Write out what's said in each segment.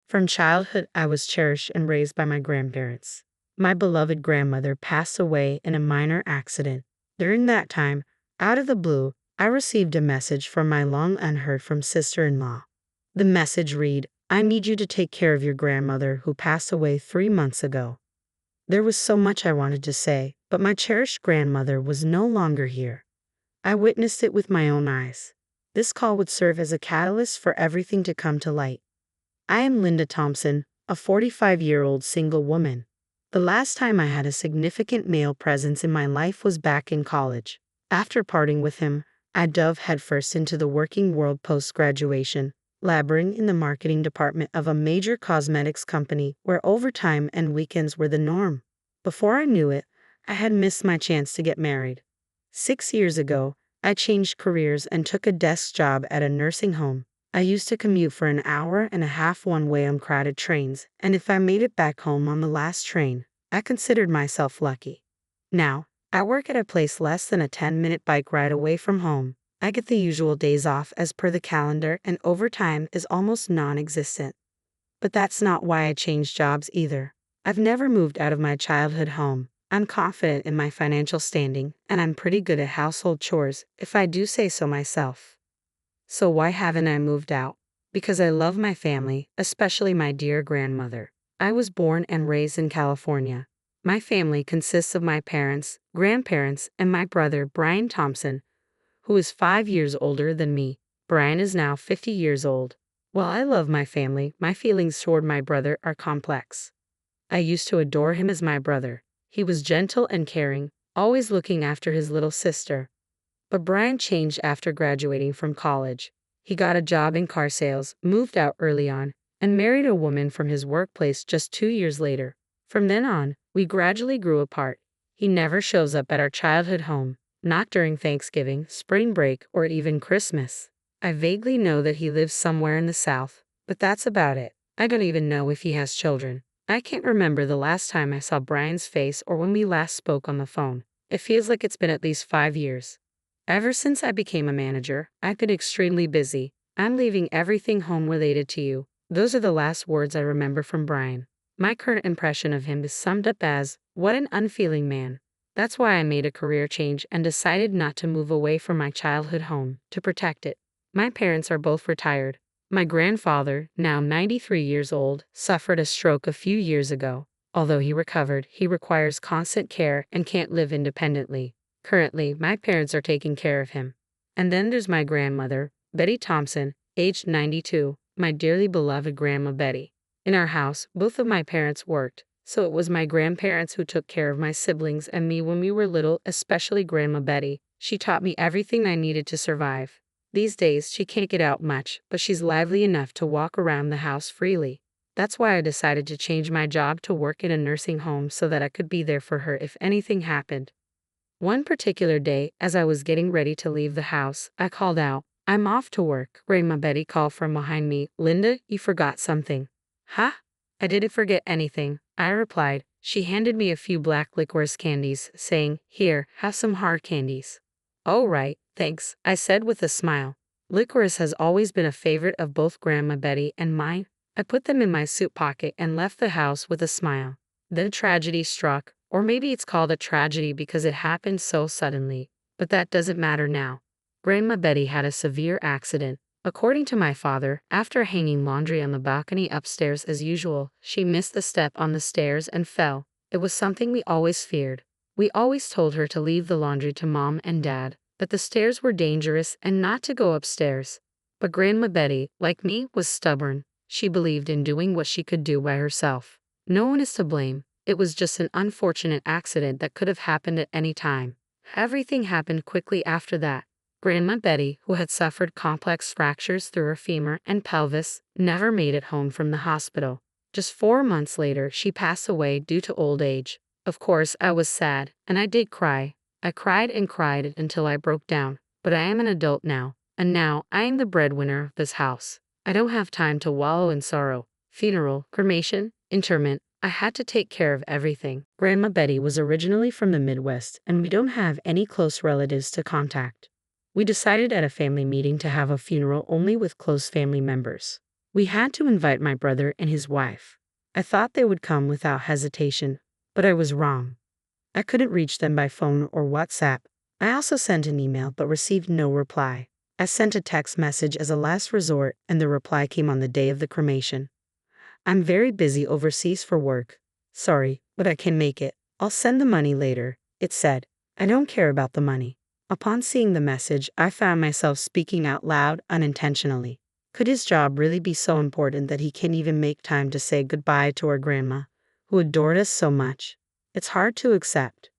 From childhood, I was cherished and raised by my grandparents. My beloved grandmother passed away in a minor accident. During that time, out of the blue, I received a message from my long-unheard-from sister-in-law. The message read, "I need you to take care of your grandmother who passed away 3 months ago." There was so much I wanted to say, but my cherished grandmother was no longer here. I witnessed it with my own eyes. This call would serve as a catalyst for everything to come to light. I am Linda Thompson, a 45-year-old single woman. The last time I had a significant male presence in my life was back in college. After parting with him, I dove headfirst into the working world post-graduation, laboring in the marketing department of a major cosmetics company where overtime and weekends were the norm. Before I knew it, I had missed my chance to get married. 6 years ago, I changed careers and took a desk job at a nursing home. I used to commute for an hour and a half one way on crowded trains, and if I made it back home on the last train, I considered myself lucky. Now, I work at a place less than a 10-minute bike ride away from home. I get the usual days off as per the calendar, and overtime is almost non-existent. But that's not why I changed jobs either. I've never moved out of my childhood home. I'm confident in my financial standing, and I'm pretty good at household chores, if I do say so myself. So why haven't I moved out? Because I love my family, especially my dear grandmother. I was born and raised in California. My family consists of my parents, grandparents, and my brother Brian Thompson, who is 5 years older than me. Brian is now 50 years old. While I love my family, my feelings toward my brother are complex. I used to adore him as my brother. He was gentle and caring, always looking after his little sister. But Brian changed after graduating from college. He got a job in car sales, moved out early on, and married a woman from his workplace just 2 years later. From then on, we gradually grew apart. He never shows up at our childhood home, not during Thanksgiving, spring break, or even Christmas. I vaguely know that he lives somewhere in the South, but that's about it. I don't even know if he has children. I can't remember the last time I saw Brian's face or when we last spoke on the phone. It feels like it's been at least 5 years. Ever since I became a manager, I've been extremely busy. "I'm leaving everything home related to you." Those are the last words I remember from Brian. My current impression of him is summed up as, "What an unfeeling man." That's why I made a career change and decided not to move away from my childhood home, to protect it. My parents are both retired. My grandfather, now 93 years old, suffered a stroke a few years ago. Although he recovered, he requires constant care and can't live independently. Currently, my parents are taking care of him. And then there's my grandmother, Betty Thompson, aged 92, my dearly beloved Grandma Betty. In our house, both of my parents worked, so it was my grandparents who took care of my siblings and me when we were little, especially Grandma Betty. She taught me everything I needed to survive. These days, she can't get out much, but she's lively enough to walk around the house freely. That's why I decided to change my job to work in a nursing home so that I could be there for her if anything happened. One particular day, as I was getting ready to leave the house, I called out, "I'm off to work." Grandma Betty called from behind me, "Linda, you forgot something." "Huh?" "I didn't forget anything," I replied. She handed me a few black licorice candies, saying, "Here, have some hard candies." "Oh right, thanks," I said with a smile. Licorice has always been a favorite of both Grandma Betty and mine. I put them in my suit pocket and left the house with a smile. Then tragedy struck. Or maybe it's called a tragedy because it happened so suddenly, but that doesn't matter now. Grandma Betty had a severe accident. According to my father, after hanging laundry on the balcony upstairs as usual, she missed the step on the stairs and fell. It was something we always feared. We always told her to leave the laundry to Mom and Dad, that the stairs were dangerous and not to go upstairs. But Grandma Betty, like me, was stubborn. She believed in doing what she could do by herself. No one is to blame. It was just an unfortunate accident that could have happened at any time. Everything happened quickly after that. Grandma Betty, who had suffered complex fractures through her femur and pelvis, never made it home from the hospital. Just 4 months later, she passed away due to old age. Of course, I was sad, and I did cry. I cried and cried until I broke down. But I am an adult now, and now I am the breadwinner of this house. I don't have time to wallow in sorrow. Funeral, cremation, interment. I had to take care of everything. Grandma Betty was originally from the Midwest, and we don't have any close relatives to contact. We decided at a family meeting to have a funeral only with close family members. We had to invite my brother and his wife. I thought they would come without hesitation, but I was wrong. I couldn't reach them by phone or WhatsApp. I also sent an email but received no reply. I sent a text message as a last resort, and the reply came on the day of the cremation. I'm very busy overseas for work. Sorry, but I can make it. I'll send the money later, it said. I don't care about the money. Upon seeing the message, I found myself speaking out loud unintentionally. Could his job really be so important that he can't even make time to say goodbye to our grandma, who adored us so much? It's hard to accept.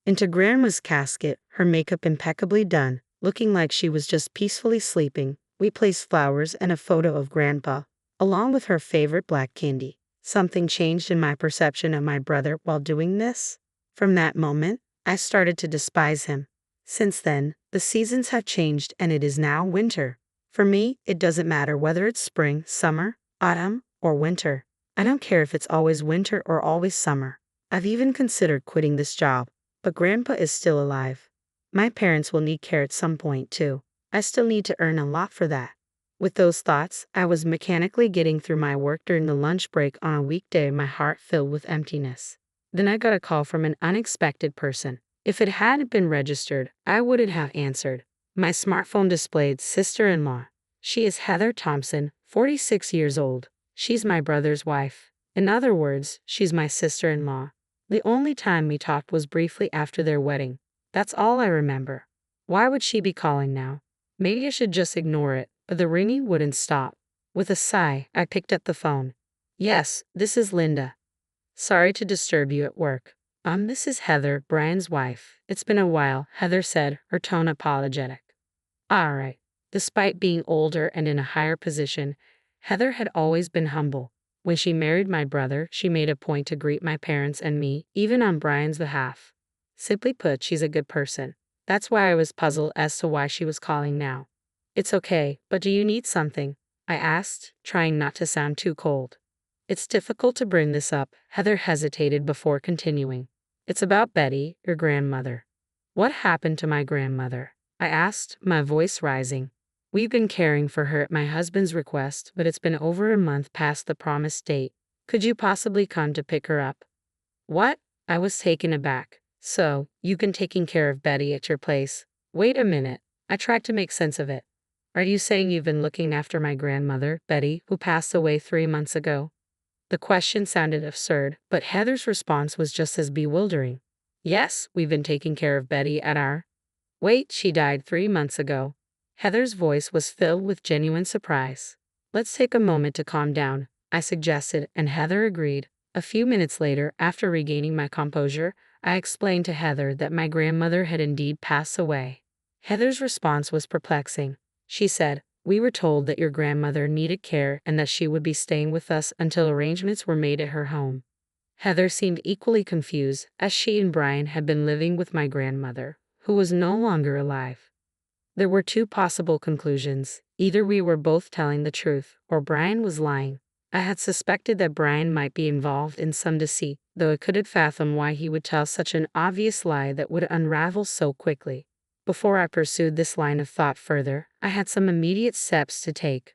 Into Grandma's casket, her makeup impeccably done, looking like she was just peacefully sleeping, we placed flowers and a photo of Grandpa, along with her favorite black candy. Something changed in my perception of my brother while doing this. From that moment, I started to despise him. Since then, the seasons have changed and it is now winter. For me, it doesn't matter whether it's spring, summer, autumn, or winter. I don't care if it's always winter or always summer. I've even considered quitting this job, but Grandpa is still alive. My parents will need care at some point too. I still need to earn a lot for that. With those thoughts, I was mechanically getting through my work during the lunch break on a weekday, my heart filled with emptiness. Then I got a call from an unexpected person. If it hadn't been registered, I wouldn't have answered. My smartphone displayed sister-in-law. She is Heather Thompson, 46 years old. She's my brother's wife. In other words, she's my sister-in-law. The only time we talked was briefly after their wedding. That's all I remember. Why would she be calling now? Maybe I should just ignore it, but the ringing wouldn't stop. With a sigh, I picked up the phone. Yes, this is Linda. Sorry to disturb you at work. This is Heather, Brian's wife. It's been a while, Heather said, her tone apologetic. All right. Despite being older and in a higher position, Heather had always been humble. When she married my brother, she made a point to greet my parents and me, even on Brian's behalf. Simply put, she's a good person. That's why I was puzzled as to why she was calling now. It's okay, but do you need something? I asked, trying not to sound too cold. It's difficult to bring this up, Heather hesitated before continuing. It's about Betty, your grandmother. What happened to my grandmother? I asked, my voice rising. We've been caring for her at my husband's request, but it's been over a month past the promised date. Could you possibly come to pick her up? What? I was taken aback. So, you've been taking care of Betty at your place. Wait a minute. I tried to make sense of it. Are you saying you've been looking after my grandmother, Betty, who passed away 3 months ago? The question sounded absurd, but Heather's response was just as bewildering. Yes, we've been taking care of Betty at our... Wait, she died 3 months ago. Heather's voice was filled with genuine surprise. Let's take a moment to calm down, I suggested, and Heather agreed. A few minutes later, after regaining my composure, I explained to Heather that my grandmother had indeed passed away. Heather's response was perplexing. She said, "We were told that your grandmother needed care and that she would be staying with us until arrangements were made at her home." Heather seemed equally confused, as she and Brian had been living with my grandmother, who was no longer alive. There were two possible conclusions. Either we were both telling the truth, or Brian was lying. I had suspected that Brian might be involved in some deceit, though I couldn't fathom why he would tell such an obvious lie that would unravel so quickly. Before I pursued this line of thought further, I had some immediate steps to take.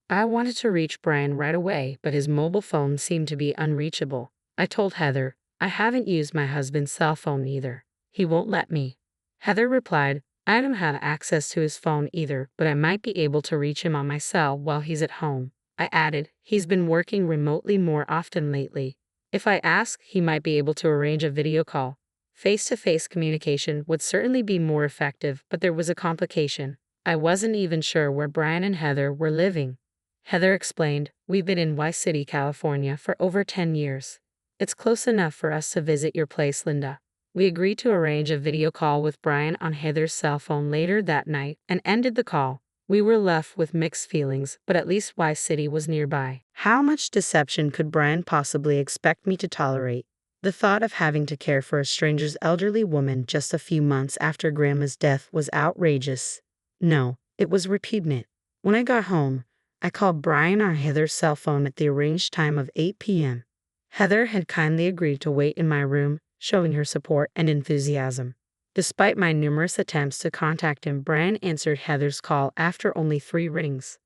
I wanted to reach Brian right away, but his mobile phone seemed to be unreachable. I told Heather, "I haven't used my husband's cell phone either. He won't let me." Heather replied, "I don't have access to his phone either, but I might be able to reach him on my cell while he's at home." I added, "He's been working remotely more often lately. If I ask, he might be able to arrange a video call." Face-to-face communication would certainly be more effective, but there was a complication. I wasn't even sure where Brian and Heather were living. Heather explained, "We've been in Y City, California for over 10 years. It's close enough for us to visit your place, Linda." We agreed to arrange a video call with Brian on Heather's cell phone later that night and ended the call. We were left with mixed feelings, but at least Y City was nearby. How much deception could Brian possibly expect me to tolerate? The thought of having to care for a stranger's elderly woman just a few months after Grandma's death was outrageous. No, it was repugnant. When I got home, I called Brian on Heather's cell phone at the arranged time of 8 p.m. Heather had kindly agreed to wait in my room, showing her support and enthusiasm. Despite my numerous attempts to contact him, Brian answered Heather's call after only 3 rings.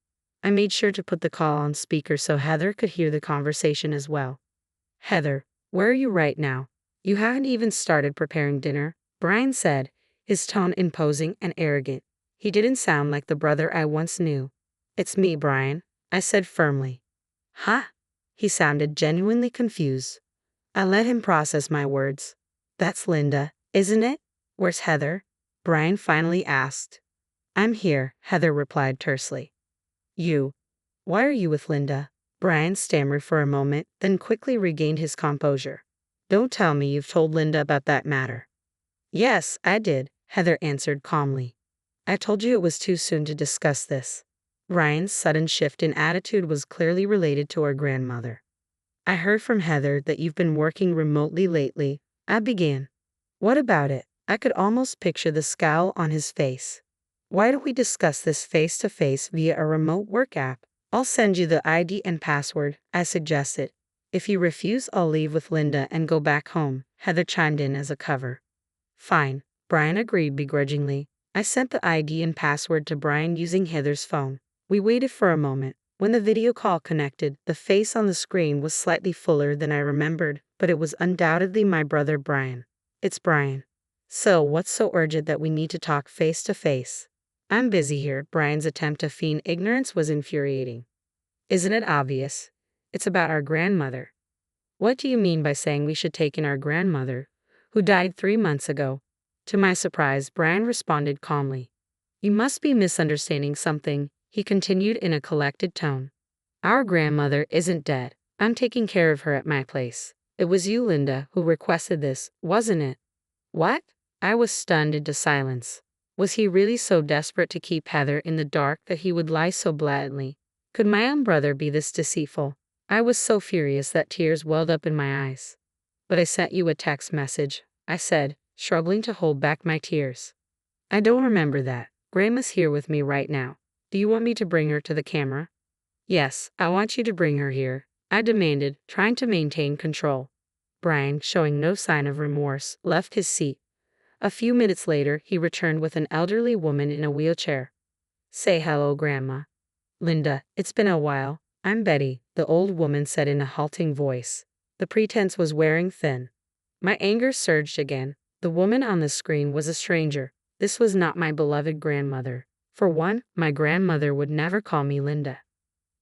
I made sure to put the call on speaker so Heather could hear the conversation as well. Heather, where are you right now? You haven't even started preparing dinner, Brian said, his tone imposing and arrogant. He didn't sound like the brother I once knew. It's me, Brian, I said firmly. Huh? He sounded genuinely confused. I let him process my words. That's Linda, isn't it? Where's Heather? Brian finally asked. I'm here, Heather replied tersely. You. Why are you with Linda? Brian stammered for a moment, then quickly regained his composure. Don't tell me you've told Linda about that matter. Yes, I did, Heather answered calmly. I told you it was too soon to discuss this. Brian's sudden shift in attitude was clearly related to our grandmother. I heard from Heather that you've been working remotely lately, I began. What about it? I could almost picture the scowl on his face. Why don't we discuss this face to face via a remote work app? I'll send you the ID and password, I suggested. If you refuse, I'll leave with Linda and go back home, Heather chimed in as a cover. Fine, Brian agreed begrudgingly. I sent the ID and password to Brian using Heather's phone. We waited for a moment. When the video call connected, the face on the screen was slightly fuller than I remembered, but it was undoubtedly my brother Brian. It's Brian. So, what's so urgent that we need to talk face to face? I'm busy here. Brian's attempt to feign ignorance was infuriating. Isn't it obvious? It's about our grandmother. What do you mean by saying we should take in our grandmother, who died 3 months ago? To my surprise, Brian responded calmly. You must be misunderstanding something, he continued in a collected tone. Our grandmother isn't dead. I'm taking care of her at my place. It was you, Linda, who requested this, wasn't it? What? I was stunned into silence. Was he really so desperate to keep Heather in the dark that he would lie so blatantly? Could my own brother be this deceitful? I was so furious that tears welled up in my eyes. But I sent you a text message, I said, struggling to hold back my tears. I don't remember that. Grandma's here with me right now. Do you want me to bring her to the camera? Yes, I want you to bring her here, I demanded, trying to maintain control. Brian, showing no sign of remorse, left his seat. A few minutes later, he returned with an elderly woman in a wheelchair. Say hello, Grandma. Linda, it's been a while. I'm Betty, the old woman said in a halting voice. The pretense was wearing thin. My anger surged again. The woman on the screen was a stranger. This was not my beloved grandmother. For one, my grandmother would never call me Linda.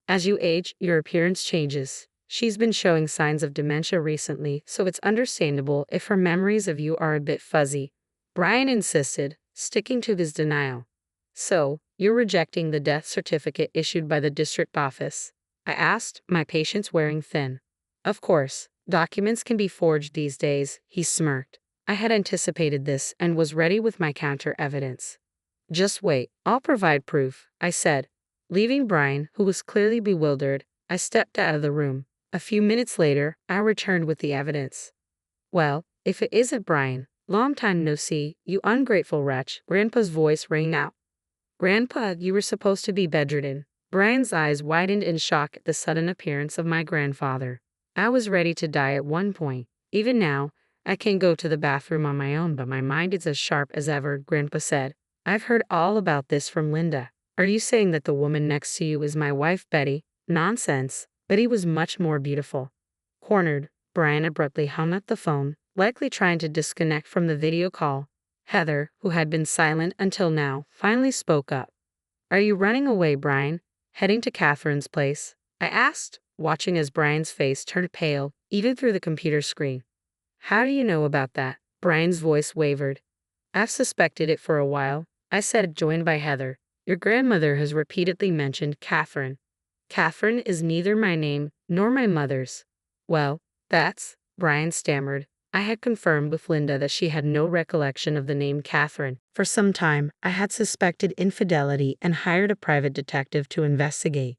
As you age, your appearance changes. She's been showing signs of dementia recently, so it's understandable if her memories of you are a bit fuzzy. Brian insisted, sticking to his denial. So, you're rejecting the death certificate issued by the district office? I asked, my patience wearing thin. Of course, documents can be forged these days, he smirked. I had anticipated this and was ready with my counter evidence. Just wait, I'll provide proof, I said. Leaving Brian, who was clearly bewildered, I stepped out of the room. A few minutes later, I returned with the evidence. Well, if it isn't Brian, long time no see, you ungrateful wretch, Grandpa's voice rang out. Grandpa, you were supposed to be bedridden. Brian's eyes widened in shock at the sudden appearance of my grandfather. I was ready to die at one point. Even now, I can go to the bathroom on my own, but my mind is as sharp as ever, Grandpa said. I've heard all about this from Linda. Are you saying that the woman next to you is my wife, Betty? Nonsense. Betty was much more beautiful. Cornered, Brian abruptly hung up the phone, likely trying to disconnect from the video call. Heather, who had been silent until now, finally spoke up. Are you running away, Brian? Heading to Catherine's place? I asked, watching as Brian's face turned pale, even through the computer screen. How do you know about that? Brian's voice wavered. I've suspected it for a while, I said, joined by Heather. Your grandmother has repeatedly mentioned Catherine. Catherine is neither my name nor my mother's. Well, Brian stammered. I had confirmed with Linda that she had no recollection of the name Catherine. For some time, I had suspected infidelity and hired a private detective to investigate.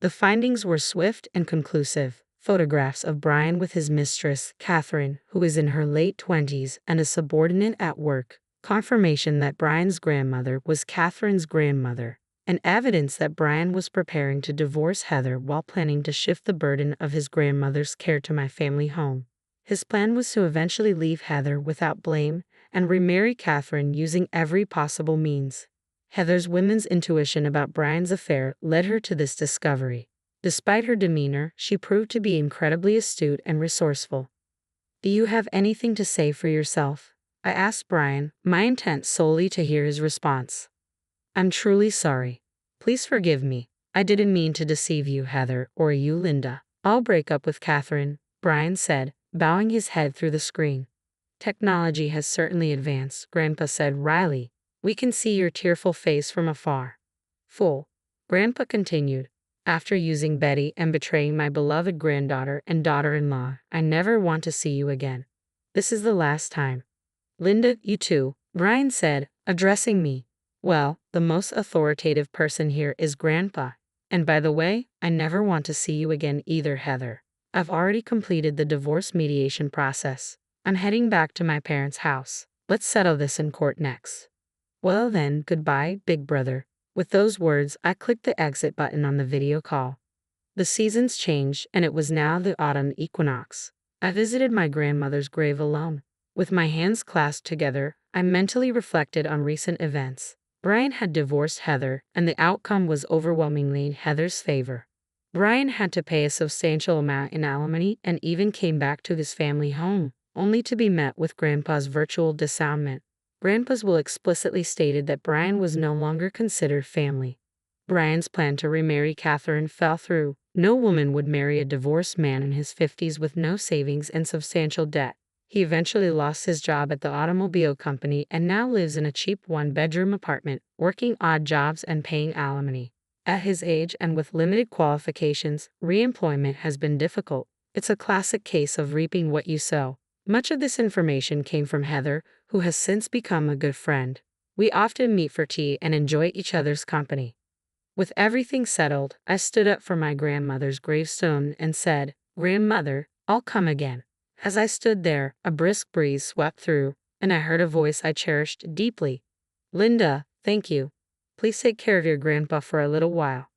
The findings were swift and conclusive. Photographs of Brian with his mistress, Catherine, who is in her late 20s and a subordinate at work. Confirmation that Brian's grandmother was Catherine's grandmother. And evidence that Brian was preparing to divorce Heather while planning to shift the burden of his grandmother's care to my family home. His plan was to eventually leave Heather without blame and remarry Catherine using every possible means. Heather's woman's intuition about Brian's affair led her to this discovery. Despite her demeanor, she proved to be incredibly astute and resourceful. Do you have anything to say for yourself? I asked Brian, my intent solely to hear his response. I'm truly sorry. Please forgive me. I didn't mean to deceive you, Heather, or you, Linda. I'll break up with Catherine, Brian said, bowing his head through the screen. Technology has certainly advanced, Grandpa said wryly. We can see your tearful face from afar. Fool, Grandpa continued. After using Betty and betraying my beloved granddaughter and daughter-in-law, I never want to see you again. This is the last time. Linda, you too, Brian said, addressing me. Well, the most authoritative person here is Grandpa. And by the way, I never want to see you again either, Heather. I've already completed the divorce mediation process. I'm heading back to my parents' house. Let's settle this in court next. Well then, goodbye, big brother. With those words, I clicked the exit button on the video call. The seasons changed, and it was now the autumn equinox. I visited my grandmother's grave alone. With my hands clasped together, I mentally reflected on recent events. Brian had divorced Heather, and the outcome was overwhelmingly in Heather's favor. Brian had to pay a substantial amount in alimony and even came back to his family home, only to be met with Grandpa's virtual disavowal. Grandpa's will explicitly stated that Brian was no longer considered family. Brian's plan to remarry Catherine fell through. No woman would marry a divorced man in his 50s with no savings and substantial debt. He eventually lost his job at the automobile company and now lives in a cheap one-bedroom apartment, working odd jobs and paying alimony. At his age and with limited qualifications, re-employment has been difficult. It's a classic case of reaping what you sow. Much of this information came from Heather, who has since become a good friend. We often meet for tea and enjoy each other's company. With everything settled, I stood up for my grandmother's gravestone and said, "Grandmother, I'll come again." As I stood there, a brisk breeze swept through, and I heard a voice I cherished deeply. "Linda, thank you. Please take care of your grandpa for a little while."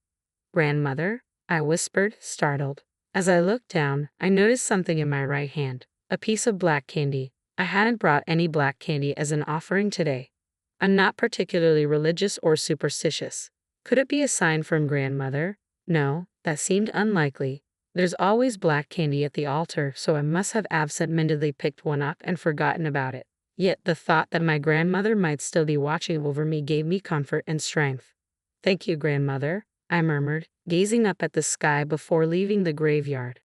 "Grandmother?" I whispered, startled. As I looked down, I noticed something in my right hand. A piece of black candy. I hadn't brought any black candy as an offering today. I'm not particularly religious or superstitious. Could it be a sign from Grandmother? No, that seemed unlikely. There's always black candy at the altar, so I must have absent-mindedly picked one up and forgotten about it. Yet the thought that my grandmother might still be watching over me gave me comfort and strength. "Thank you, Grandmother," I murmured, gazing up at the sky before leaving the graveyard.